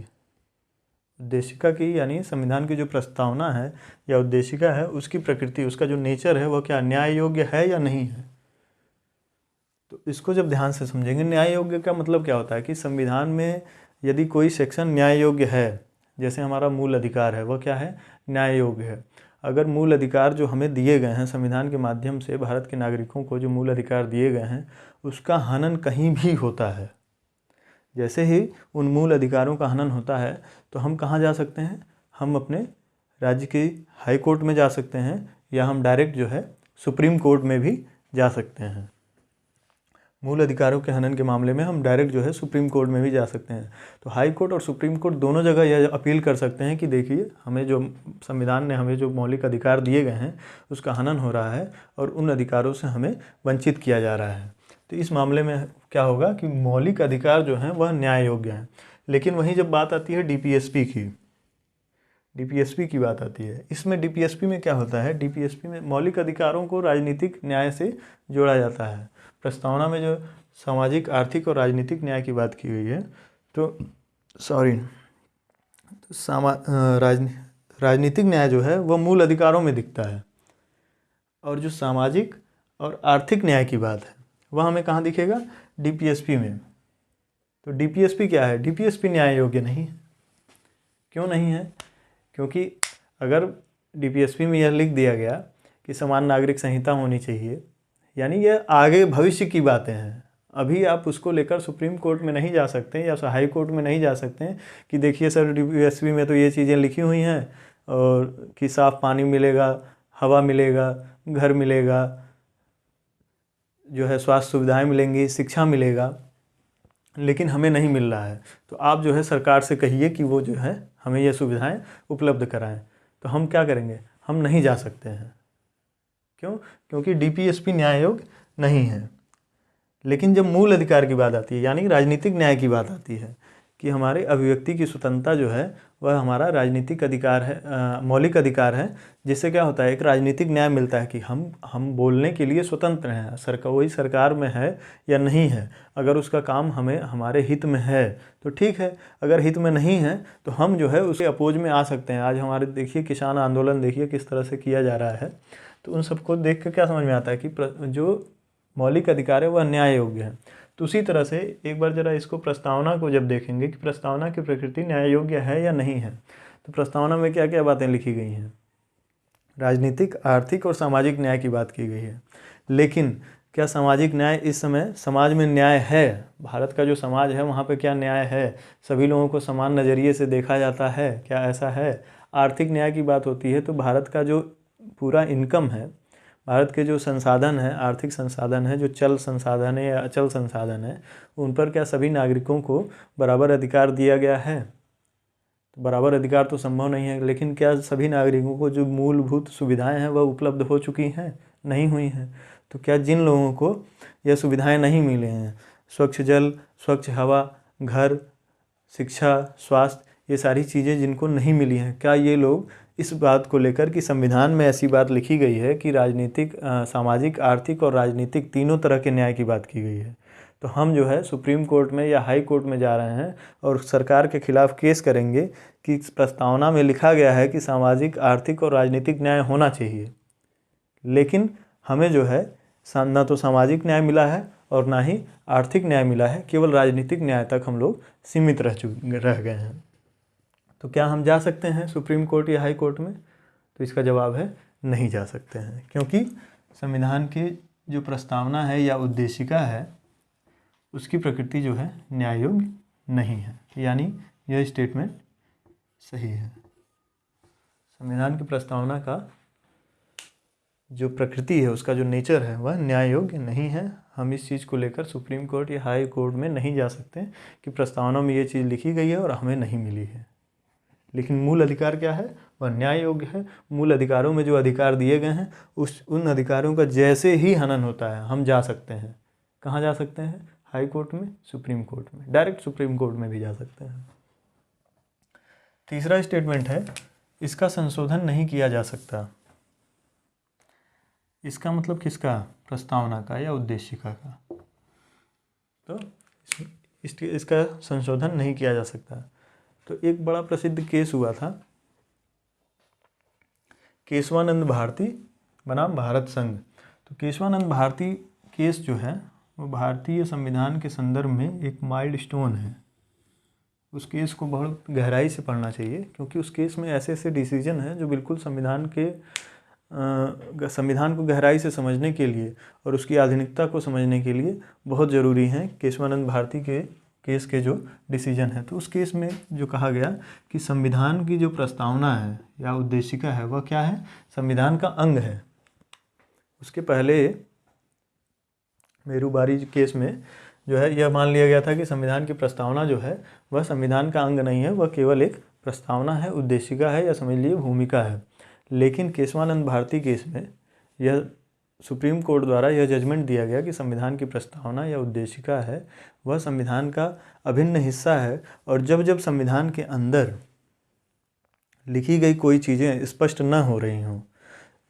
उद्देशिका की यानी संविधान की जो प्रस्तावना है या उद्देशिका है उसकी प्रकृति, उसका जो नेचर है वह क्या न्याय योग्य है या नहीं है। तो इसको जब ध्यान से समझेंगे, न्याय योग्य का मतलब क्या होता है कि संविधान में यदि कोई सेक्शन न्याय योग्य है, जैसे हमारा मूल अधिकार है वह क्या है? न्याय योग्य है। अगर मूल अधिकार जो हमें दिए गए हैं संविधान के माध्यम से, भारत के नागरिकों को जो मूल अधिकार दिए गए हैं उसका हनन कहीं भी होता है, जैसे ही उन मूल अधिकारों का हनन होता है तो हम कहाँ जा सकते हैं? हम अपने राज्य के हाई कोर्ट में जा सकते हैं, या हम डायरेक्ट जो है सुप्रीम कोर्ट में भी जा सकते हैं। मूल अधिकारों के हनन के मामले में हम डायरेक्ट जो है सुप्रीम कोर्ट में भी जा सकते हैं। तो हाई कोर्ट और सुप्रीम कोर्ट दोनों जगह यह अपील कर सकते हैं कि देखिए, हमें जो संविधान ने हमें जो मौलिक अधिकार दिए गए हैं उसका हनन हो रहा है और उन अधिकारों से हमें वंचित किया जा रहा है। तो इस मामले में क्या होगा कि मौलिक अधिकार जो हैं वह न्याय योग्य हैं। लेकिन वहीं जब बात आती है डीपीएसपी की बात आती है, इसमें डीपीएसपी में क्या होता है, डीपीएसपी में मौलिक अधिकारों को राजनीतिक न्याय से जोड़ा जाता है। प्रस्तावना में जो सामाजिक, आर्थिक और राजनीतिक न्याय की बात की गई है, तो राजनीतिक न्याय जो है वह मूल अधिकारों में दिखता है, और जो सामाजिक और आर्थिक न्याय की बात है वह हमें कहाँ दिखेगा, डीपीएसपी में। तो डीपीएसपी क्या है, डीपीएसपी न्याय योग्य नहीं है। क्यों नहीं है? क्योंकि अगर डीपीएसपी में यह लिख दिया गया कि समान नागरिक संहिता होनी चाहिए, यानी यह आगे भविष्य की बातें हैं। अभी आप उसको लेकर सुप्रीम कोर्ट में नहीं जा सकते या हाई कोर्ट में नहीं जा सकते हैं कि देखिए सर, डीपीएसपी में तो ये चीज़ें लिखी हुई हैं और कि साफ़ पानी मिलेगा, हवा मिलेगा, घर मिलेगा, जो है स्वास्थ्य सुविधाएं मिलेंगी, शिक्षा मिलेगा, लेकिन हमें नहीं मिल रहा है। तो आप जो है सरकार से कहिए कि वो जो है हमें ये सुविधाएं उपलब्ध कराएं। तो हम क्या करेंगे, हम नहीं जा सकते हैं। क्यों? क्योंकि डीपीएसपी न्याय योग्य नहीं है। लेकिन जब मूल अधिकार की बात आती है, यानी राजनीतिक न्याय की बात आती है कि हमारे अभिव्यक्ति की स्वतंत्रता जो है वह हमारा राजनीतिक अधिकार है, मौलिक अधिकार है, जिससे क्या होता है, एक राजनीतिक न्याय मिलता है कि हम बोलने के लिए स्वतंत्र हैं। वही सरकार में है या नहीं है, अगर उसका काम हमारे हित में है तो ठीक है, अगर हित में नहीं है तो हम जो है उसके अपोज में आ सकते हैं। आज हमारे देखिए किसान आंदोलन देखिए किस तरह से किया जा रहा है। तो उन सबको देख कर क्या समझ में आता है कि जो मौलिक अधिकार है वह न्याय योग्य है। तो उसी तरह से एक बार जरा इसको, प्रस्तावना को जब देखेंगे कि प्रस्तावना की प्रकृति न्याय योग्य है या नहीं है, तो प्रस्तावना में क्या क्या बातें लिखी गई हैं, राजनीतिक, आर्थिक और सामाजिक न्याय की बात की गई है। लेकिन क्या सामाजिक न्याय इस समय समाज में न्याय है? भारत का जो समाज है वहाँ पे क्या न्याय है? सभी लोगों को समान नज़रिए से देखा जाता है? क्या ऐसा है? आर्थिक न्याय की बात होती है तो भारत का जो पूरा इनकम है, भारत के जो संसाधन है, आर्थिक संसाधन है, जो चल संसाधन है या अचल संसाधन है, उन पर क्या सभी नागरिकों को बराबर अधिकार दिया गया है? तो बराबर अधिकार तो संभव नहीं है। लेकिन क्या सभी नागरिकों को जो मूलभूत सुविधाएं हैं वह उपलब्ध हो चुकी हैं? नहीं हुई हैं। तो क्या जिन लोगों को यह सुविधाएं नहीं मिले हैं, स्वच्छ जल, स्वच्छ हवा, घर, शिक्षा, स्वास्थ्य, ये सारी चीज़ें जिनको नहीं मिली हैं, क्या ये लोग इस बात को लेकर कि संविधान में ऐसी बात लिखी गई है कि राजनीतिक, सामाजिक, आर्थिक और राजनीतिक तीनों तरह के न्याय की बात की गई है, तो हम जो है सुप्रीम कोर्ट में या हाई कोर्ट में जा रहे हैं और सरकार के खिलाफ केस करेंगे कि प्रस्तावना में लिखा गया है कि सामाजिक, आर्थिक और राजनीतिक न्याय होना चाहिए, लेकिन हमें जो है ना तो सामाजिक न्याय मिला है और ना ही आर्थिक न्याय मिला है, केवल राजनीतिक न्याय तक हम लोग सीमित रह गए हैं। तो क्या हम जा सकते हैं सुप्रीम कोर्ट या हाई कोर्ट में? तो इसका जवाब है नहीं जा सकते हैं, क्योंकि संविधान की जो प्रस्तावना है या उद्देशिका है उसकी प्रकृति जो है न्याय योग्य नहीं है। यानी यह स्टेटमेंट सही है। संविधान की प्रस्तावना का जो प्रकृति है, उसका जो नेचर है, वह न्याय योग्य नहीं है। हम इस चीज़ को लेकर सुप्रीम कोर्ट या हाई कोर्ट में नहीं जा सकते कि प्रस्तावना में ये चीज़ लिखी गई है और हमें नहीं मिली है। लेकिन मूल अधिकार क्या है? वह न्याय योग्य है। मूल अधिकारों में जो अधिकार दिए गए हैं उन अधिकारों का जैसे ही हनन होता है हम जा सकते हैं। कहाँ जा सकते हैं? हाई कोर्ट में, सुप्रीम कोर्ट में, डायरेक्ट सुप्रीम कोर्ट में भी जा सकते हैं। तीसरा स्टेटमेंट है, इसका संशोधन नहीं किया जा सकता। इसका मतलब किसका? प्रस्तावना का या उद्देशिका का। तो इसका संशोधन नहीं किया जा सकता। तो एक बड़ा प्रसिद्ध केस हुआ था, केशवानंद भारती बनाम भारत संघ। तो केशवानंद भारती केस जो है वो भारतीय संविधान के संदर्भ में एक माइलस्टोन है। उस केस को बहुत गहराई से पढ़ना चाहिए, क्योंकि उस केस में ऐसे ऐसे डिसीजन हैं जो बिल्कुल संविधान को गहराई से समझने के लिए और उसकी आधुनिकता को समझने के लिए बहुत ज़रूरी हैं। केशवानंद भारती के केस के जो डिसीजन है, तो उस केस में जो कहा गया कि संविधान की जो प्रस्तावना है या उद्देशिका है वह क्या है? संविधान का अंग है। उसके पहले मेरूबारी केस में जो है यह मान लिया गया था कि संविधान की प्रस्तावना जो है वह संविधान का अंग नहीं है, वह केवल एक प्रस्तावना है, उद्देशिका है या समझ लीजिए भूमिका है। लेकिन केशवानंद भारती केस में यह सुप्रीम कोर्ट द्वारा यह जजमेंट दिया गया कि संविधान की प्रस्तावना या उद्देशिका है वह संविधान का अभिन्न हिस्सा है, और जब जब संविधान के अंदर लिखी गई कोई चीज़ें स्पष्ट न हो रही हों,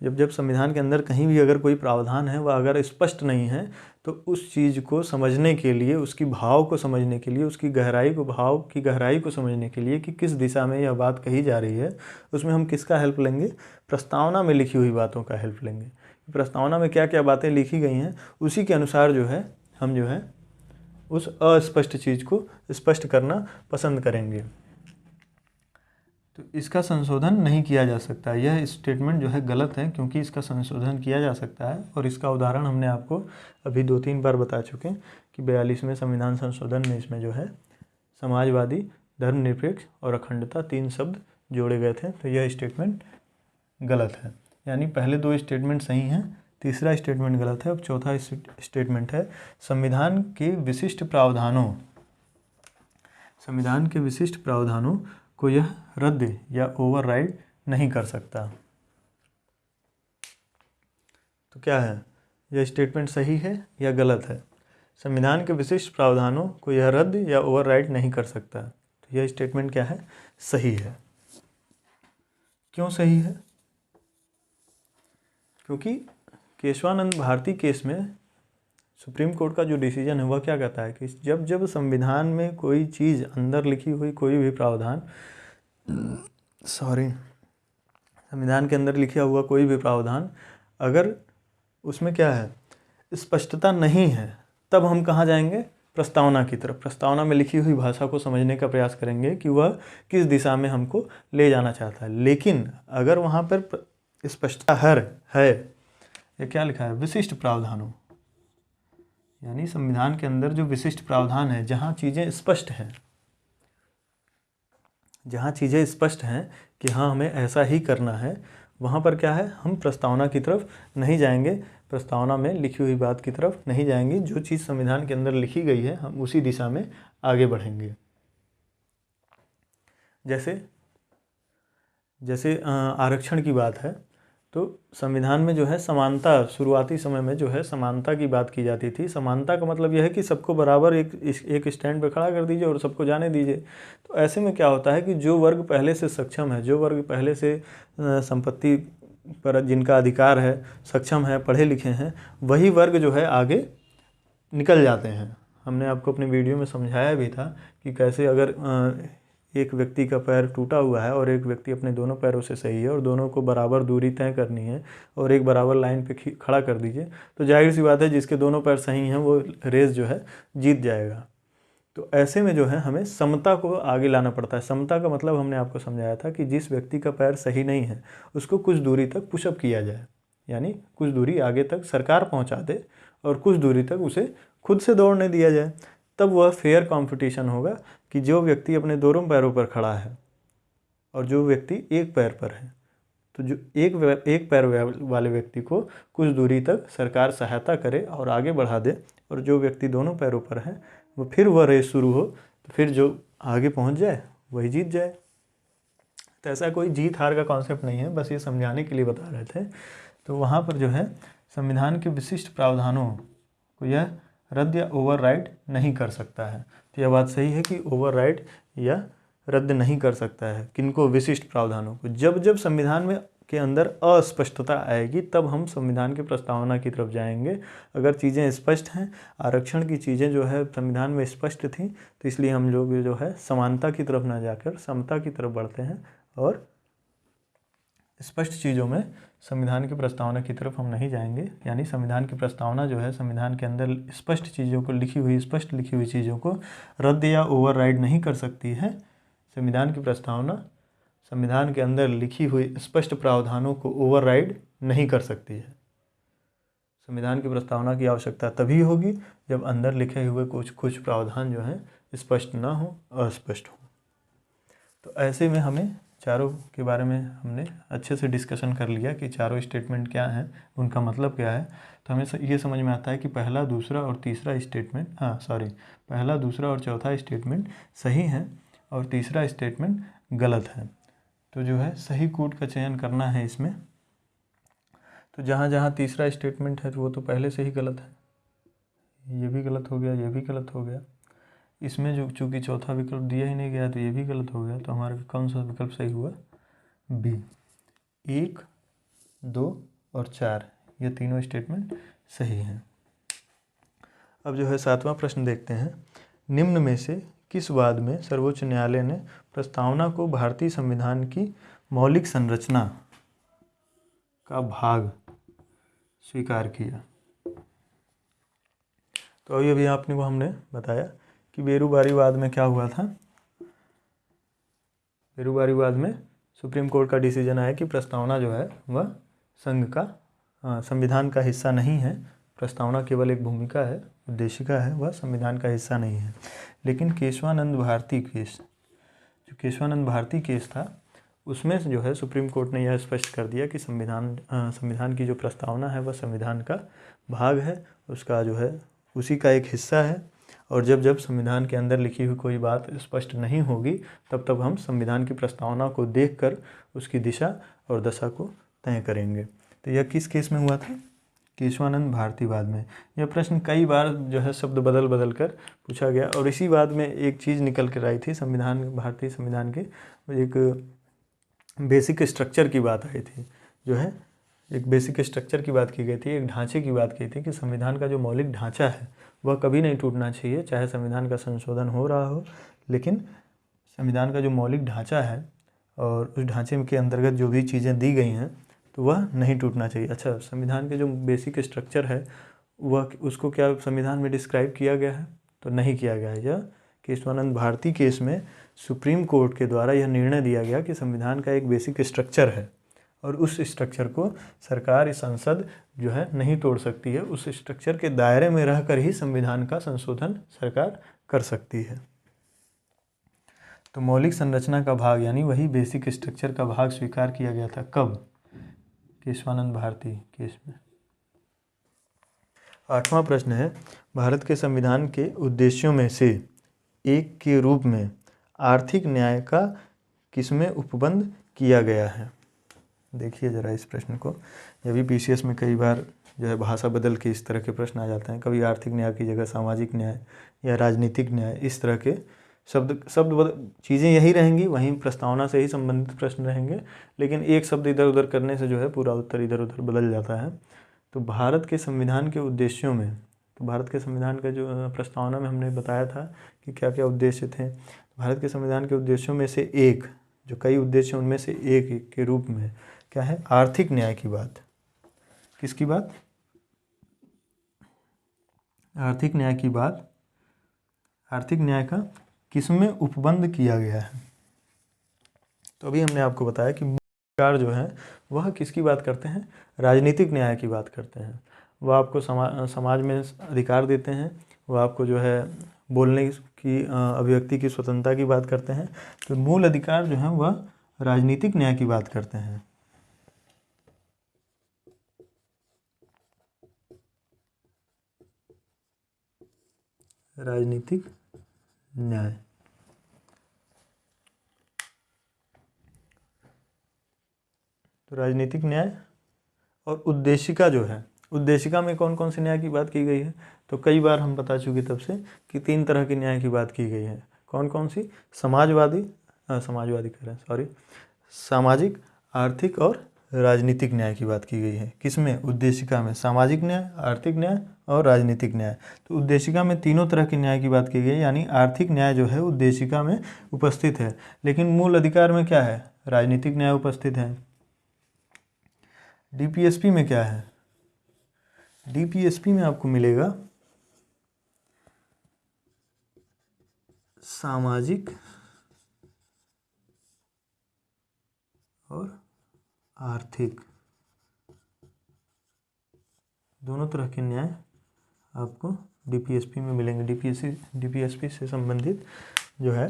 जब जब संविधान के अंदर कहीं भी अगर कोई प्रावधान है वह अगर स्पष्ट नहीं है, तो उस चीज़ को समझने के लिए, उसकी भाव को समझने के लिए, उसकी गहराई को, भाव की गहराई को समझने के लिए कि किस दिशा में यह बात कही जा रही है, उसमें हम किसका हेल्प लेंगे? प्रस्तावना में लिखी हुई बातों का हेल्प लेंगे। प्रस्तावना में क्या क्या बातें लिखी गई हैं उसी के अनुसार जो है हम जो है उस अस्पष्ट चीज़ को स्पष्ट करना पसंद करेंगे। तो इसका संशोधन नहीं किया जा सकता। यह स्टेटमेंट जो है गलत है, क्योंकि इसका संशोधन किया जा सकता है, और इसका उदाहरण हमने आपको अभी 2-3 बार बता चुके हैं कि 42वें संविधान संशोधन में इसमें जो है समाजवादी, धर्मनिरपेक्ष और अखंडता 3 शब्द जोड़े गए थे। तो यह स्टेटमेंट गलत है, यानी पहले 2 स्टेटमेंट सही हैं, तीसरा स्टेटमेंट गलत है। अब चौथा स्टेटमेंट है संविधान के विशिष्ट प्रावधानों को यह रद्द या ओवरराइड नहीं कर सकता। तो क्या है, यह स्टेटमेंट सही है या गलत है? संविधान के विशिष्ट प्रावधानों को यह रद्द या ओवरराइड नहीं कर सकता। तो यह स्टेटमेंट क्या है? सही है। क्यों सही है? क्योंकि केशवानंद भारती केस में सुप्रीम कोर्ट का जो डिसीजन है वह क्या कहता है कि जब जब संविधान में कोई चीज़ अंदर लिखी हुई कोई भी प्रावधान संविधान के अंदर लिखा हुआ कोई भी प्रावधान अगर उसमें क्या है, स्पष्टता नहीं है, तब हम कहाँ जाएंगे? प्रस्तावना की तरफ। प्रस्तावना में लिखी हुई भाषा को समझने का प्रयास करेंगे कि वह किस दिशा में हमको ले जाना चाहता है। लेकिन अगर वहाँ पर स्पष्टता है, ये क्या लिखा है? विशिष्ट प्रावधानों, यानी संविधान के अंदर जो विशिष्ट प्रावधान है, जहाँ चीज़ें स्पष्ट हैं कि हाँ हमें ऐसा ही करना है, वहाँ पर क्या है, हम प्रस्तावना की तरफ नहीं जाएंगे, प्रस्तावना में लिखी हुई बात की तरफ नहीं जाएंगे। जो चीज़ संविधान के अंदर लिखी गई है हम उसी दिशा में आगे बढ़ेंगे। जैसे आरक्षण की बात है, तो संविधान में जो है समानता, शुरुआती समय में जो है समानता की बात की जाती थी। समानता का मतलब यह है कि सबको बराबर एक स्टैंड पर खड़ा कर दीजिए और सबको जाने दीजिए। तो ऐसे में क्या होता है कि जो वर्ग पहले से सक्षम है, जो वर्ग पहले से संपत्ति पर जिनका अधिकार है, सक्षम है, पढ़े लिखे हैं, वही वर्ग जो है आगे निकल जाते हैं। हमने आपको अपने वीडियो में समझाया भी था कि कैसे अगर एक व्यक्ति का पैर टूटा हुआ है और एक व्यक्ति अपने दोनों पैरों से सही है और दोनों को बराबर दूरी तय करनी है और एक बराबर लाइन पे खड़ा कर दीजिए, तो जाहिर सी बात है जिसके दोनों पैर सही हैं वो रेस जो है जीत जाएगा। तो ऐसे में जो है हमें समता को आगे लाना पड़ता है। समता का मतलब हमने आपको समझाया था कि जिस व्यक्ति का पैर सही नहीं है उसको कुछ दूरी तक पुशअप किया जाए, यानी कुछ दूरी आगे तक सरकार पहुँचा दे और कुछ दूरी तक उसे खुद से दौड़ने दिया जाए। तब वह फेयर कंपटीशन होगा कि जो व्यक्ति अपने दोनों पैरों पर खड़ा है और जो व्यक्ति एक पैर पर है, तो जो एक पैर वाले व्यक्ति को कुछ दूरी तक सरकार सहायता करे और आगे बढ़ा दे, और जो व्यक्ति दोनों पैरों पर है वो फिर वह रेस शुरू हो, तो फिर जो आगे पहुंच जाए वही जीत जाए। तो ऐसा कोई जीत हार का कॉन्सेप्ट नहीं है, बस ये समझाने के लिए बता रहे थे। तो वहाँ पर जो है संविधान के विशिष्ट प्रावधानों को यह रद्द या ओवरराइड नहीं कर सकता है। तो यह बात सही है कि ओवरराइड या रद्द नहीं कर सकता है। किनको? विशिष्ट प्रावधानों को। जब जब संविधान में के अंदर अस्पष्टता आएगी तब हम संविधान की प्रस्तावना की तरफ जाएंगे। अगर चीज़ें स्पष्ट हैं, आरक्षण की चीज़ें जो है संविधान में स्पष्ट थी, तो इसलिए हम लोग जो है समानता की तरफ ना जाकर समता की तरफ बढ़ते हैं और स्पष्ट चीज़ों में संविधान की प्रस्तावना की तरफ हम नहीं जाएंगे। यानी संविधान की प्रस्तावना जो है संविधान के अंदर स्पष्ट चीज़ों को स्पष्ट लिखी हुई चीज़ों को रद्द या ओवरराइड नहीं कर सकती है। संविधान की प्रस्तावना संविधान के अंदर लिखी हुई स्पष्ट प्रावधानों को ओवरराइड नहीं कर सकती है। संविधान की प्रस्तावना की आवश्यकता तभी होगी जब अंदर लिखे हुए कुछ प्रावधान जो हैं स्पष्ट ना हो, अस्पष्ट हो। तो ऐसे में हमें चारों के बारे में हमने अच्छे से डिस्कशन कर लिया कि चारों स्टेटमेंट क्या हैं, उनका मतलब क्या है। तो हमें ये समझ में आता है कि पहला, दूसरा और तीसरा स्टेटमेंट, पहला, दूसरा और चौथा स्टेटमेंट सही है और तीसरा स्टेटमेंट गलत है। तो जो है सही कोड का चयन करना है इसमें। तो जहाँ जहाँ तीसरा स्टेटमेंट है तो वो तो पहले से ही गलत है, ये भी गलत हो गया, ये भी गलत हो गया। इसमें जो चूँकि चौथा विकल्प दिया ही नहीं गया तो ये भी गलत हो गया। तो हमारा कौन सा विकल्प सही हुआ? बी। 1, 2 और 4 ये तीनों स्टेटमेंट सही हैं। अब जो है 7वां प्रश्न देखते हैं। निम्न में से किस वाद में सर्वोच्च न्यायालय ने प्रस्तावना को भारतीय संविधान की मौलिक संरचना का भाग स्वीकार किया? तो अभी आपने को हमने बताया कि बेरूबारी वाद में क्या हुआ था। बेरूबारी वाद में सुप्रीम कोर्ट का डिसीजन आया कि प्रस्तावना जो है वह संघ का संविधान का हिस्सा नहीं है। प्रस्तावना केवल एक भूमिका है, उद्देशिका है, वह संविधान का हिस्सा नहीं है। लेकिन केशवानंद भारती केस, जो केशवानंद भारती केस था, उसमें जो है सुप्रीम कोर्ट ने यह स्पष्ट कर दिया कि संविधान की जो प्रस्तावना है वह संविधान का भाग है, उसका जो है उसी का एक हिस्सा है। और जब जब संविधान के अंदर लिखी हुई कोई बात स्पष्ट नहीं होगी तब तब हम संविधान की प्रस्तावना को देखकर उसकी दिशा और दशा को तय करेंगे। तो यह किस केस में हुआ था? केशवानंद भारती वाद में। यह प्रश्न कई बार जो है शब्द बदल बदल कर पूछा गया और इसी वाद में एक चीज़ निकल कर आई थी। भारतीय संविधान के एक बेसिक स्ट्रक्चर की बात आई थी, जो है एक बेसिक स्ट्रक्चर की बात की गई थी, एक ढांचे की बात की थी कि संविधान का जो मौलिक ढांचा है वह कभी नहीं टूटना चाहिए, चाहे संविधान का संशोधन हो रहा हो, लेकिन संविधान का जो मौलिक ढांचा है और उस ढांचे के अंतर्गत जो भी चीज़ें दी गई हैं तो वह नहीं टूटना चाहिए। अच्छा, संविधान के जो बेसिक स्ट्रक्चर है वह उसको क्या संविधान में डिस्क्राइब किया गया है? तो नहीं किया गया है। यह केशवानंद भारती केस में सुप्रीम कोर्ट के द्वारा यह निर्णय दिया गया कि संविधान का एक बेसिक स्ट्रक्चर है और उस स्ट्रक्चर को सरकार, संसद जो है नहीं तोड़ सकती है। उस स्ट्रक्चर के दायरे में रहकर ही संविधान का संशोधन सरकार कर सकती है। तो मौलिक संरचना का भाग यानी वही बेसिक स्ट्रक्चर का भाग स्वीकार किया गया था। कब? केशवानंद भारती केस में। 8वां प्रश्न है, भारत के संविधान के उद्देश्यों में से एक के रूप में आर्थिक न्याय का किसमें उपबंध किया गया है? देखिए ज़रा इस प्रश्न को। यह भी पीसीएस में कई बार जो है भाषा बदल के इस तरह के प्रश्न आ जाते हैं। कभी आर्थिक न्याय की जगह सामाजिक न्याय या राजनीतिक न्याय, इस तरह के चीज़ें यही रहेंगी, वहीं प्रस्तावना से ही संबंधित प्रश्न रहेंगे, लेकिन एक शब्द इधर उधर करने से जो है पूरा उत्तर इधर उधर बदल जाता है। तो भारत के संविधान के उद्देश्यों में, तो भारत के संविधान का जो प्रस्तावना में हमने बताया था कि क्या क्या उद्देश्य थे। भारत के संविधान के उद्देश्यों में से एक, जो कई उद्देश्य उनमें से एक के रूप में क्या है? आर्थिक न्याय की बात। किसकी बात? आर्थिक न्याय की बात। आर्थिक न्याय का किसमें उपबंध किया गया है? तो अभी हमने आपको बताया कि सरकार जो है वह किसकी बात करते हैं? राजनीतिक न्याय की बात करते हैं। वह आपको समाज में अधिकार देते हैं, वह आपको जो है बोलने की, अभिव्यक्ति की स्वतंत्रता की बात करते हैं। तो मूल अधिकार जो है वह राजनीतिक न्याय की बात करते हैं। राजनीतिक न्याय। तो राजनीतिक न्याय और उद्देशिका जो है, उद्देशिका में कौन कौन से न्याय की बात की गई है? तो कई बार हम बता चुके तब से कि 3 तरह के न्याय की बात की गई है। कौन कौन सी? सामाजिक, आर्थिक और राजनीतिक न्याय की बात की गई है। किसमें? उद्देशिका में। सामाजिक न्याय, आर्थिक न्याय और राजनीतिक न्याय। तो उद्देशिका में तीनों तरह के न्याय की बात की गई, यानी आर्थिक न्याय जो है उद्देशिका में उपस्थित है, लेकिन मूल अधिकार में क्या है? राजनीतिक न्याय उपस्थित है। डीपीएसपी में क्या है? डीपीएसपी में आपको मिलेगा सामाजिक और आर्थिक, दोनों तरह के न्याय आपको डीपीएसपी में मिलेंगे। डीपीएसपी से संबंधित जो है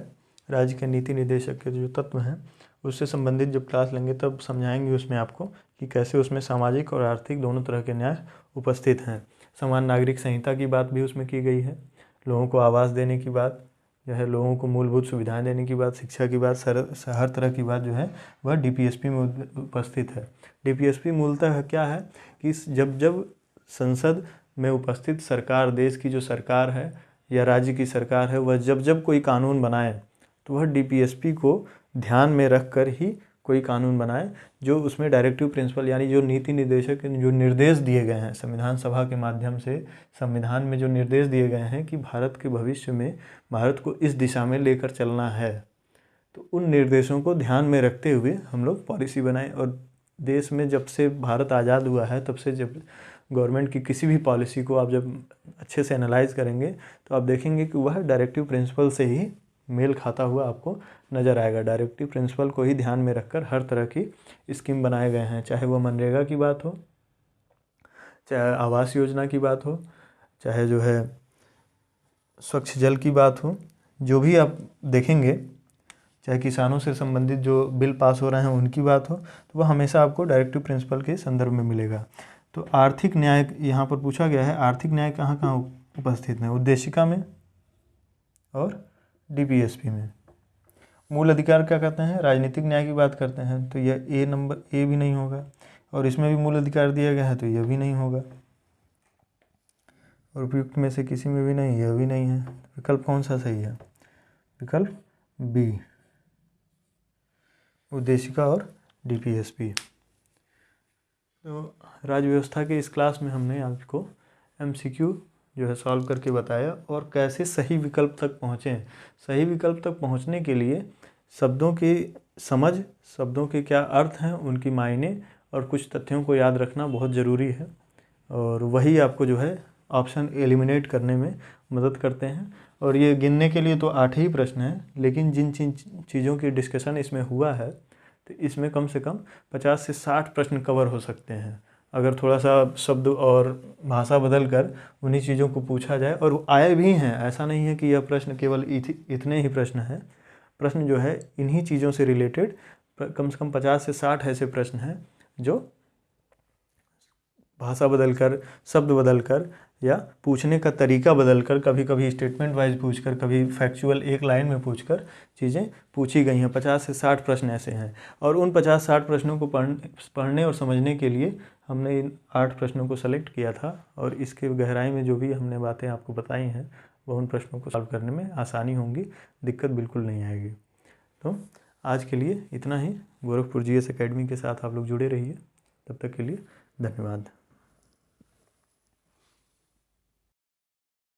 राज्य के नीति निर्देशक के जो तत्व हैं उससे संबंधित जब क्लास लेंगे तब समझाएंगे उसमें आपको कि कैसे उसमें सामाजिक और आर्थिक दोनों तरह के न्याय उपस्थित हैं। समान नागरिक संहिता की बात भी उसमें की गई है, लोगों को आवास देने की बात जो है, लोगों को मूलभूत सुविधाएं देने की बात, शिक्षा की बात, हर तरह की बात जो है वह डीपीएसपी में उपस्थित है। डीपीएसपी मूलतः क्या है कि जब जब संसद में उपस्थित सरकार, देश की जो सरकार है या राज्य की सरकार है, वह जब जब कोई कानून बनाए तो वह डीपीएसपी को ध्यान में रख कर ही कोई कानून बनाए, जो उसमें डायरेक्टिव प्रिंसिपल यानी जो नीति निर्देशक जो निर्देश दिए गए हैं संविधान सभा के माध्यम से, संविधान में जो निर्देश दिए गए हैं कि भारत के भविष्य में भारत को इस दिशा में लेकर चलना है, तो उन निर्देशों को ध्यान में रखते हुए हम लोग पॉलिसी बनाएं। और देश में जब से भारत आज़ाद हुआ है तब से जब गवर्नमेंट की किसी भी पॉलिसी को आप जब अच्छे से एनालाइज करेंगे तो आप देखेंगे कि वह डायरेक्टिव प्रिंसिपल से ही मेल खाता हुआ आपको नज़र आएगा। डायरेक्टिव प्रिंसिपल को ही ध्यान में रखकर हर तरह की स्कीम बनाए गए हैं, चाहे वो मनरेगा की बात हो, चाहे आवास योजना की बात हो, चाहे जो है स्वच्छ जल की बात हो, जो भी आप देखेंगे, चाहे किसानों से संबंधित जो बिल पास हो रहे हैं उनकी बात हो, तो वह हमेशा आपको डायरेक्टिव प्रिंसिपल के संदर्भ में मिलेगा। तो आर्थिक न्याय यहाँ पर पूछा गया है, आर्थिक न्याय कहाँ कहाँ उपस्थित है? उद्देशिका में और डीपीएसपी में। मूल अधिकार क्या कहते हैं? राजनीतिक न्याय की बात करते हैं, तो यह ए भी नहीं होगा, और इसमें भी मूल अधिकार दिया गया है तो यह भी नहीं होगा, और उपयुक्त में से किसी में भी नहीं, यह भी नहीं है। विकल्प कौन सा सही है? विकल्प बी, उद्देशिका और डीपीएसपी। तो राज्य व्यवस्था के इस क्लास में हमने आपको एमसीक्यू जो है सॉल्व करके बताया, और कैसे सही विकल्प तक पहुँचें। सही विकल्प तक पहुँचने के लिए शब्दों की समझ, शब्दों के क्या अर्थ हैं, उनकी मायने और कुछ तथ्यों को याद रखना बहुत ज़रूरी है, और वही आपको जो है ऑप्शन एलिमिनेट करने में मदद करते हैं। और ये गिनने के लिए तो 8 ही प्रश्न हैं, लेकिन जिन चीज़ों की डिस्कशन इसमें हुआ है तो इसमें कम से कम 50 से 60 प्रश्न कवर हो सकते हैं, अगर थोड़ा सा शब्द और भाषा बदल कर उन्हीं चीज़ों को पूछा जाए। और आए भी हैं, ऐसा नहीं है कि यह प्रश्न केवल इतने ही प्रश्न हैं। प्रश्न जो है इन्हीं चीज़ों से रिलेटेड कम से कम 50 से 60 ऐसे प्रश्न हैं जो भाषा बदलकर, शब्द बदलकर या पूछने का तरीका बदलकर, कभी कभी स्टेटमेंट वाइज पूछकर, कभी फैक्चुअल एक लाइन में पूछकर चीज़ें पूछी गई हैं। 50 से 60 प्रश्न ऐसे हैं, और उन 50-60 प्रश्नों को पढ़ने और समझने के लिए हमने इन 8 प्रश्नों को सेलेक्ट किया था, और इसके गहराई में जो भी हमने बातें आपको बताई हैं वह उन प्रश्नों को सॉल्व करने में आसानी होंगी, दिक्कत बिल्कुल नहीं आएगी। तो आज के लिए इतना ही। गोरखपुर जीएस एकेडमी के साथ आप लोग जुड़े रहिए। तब तक के लिए धन्यवाद।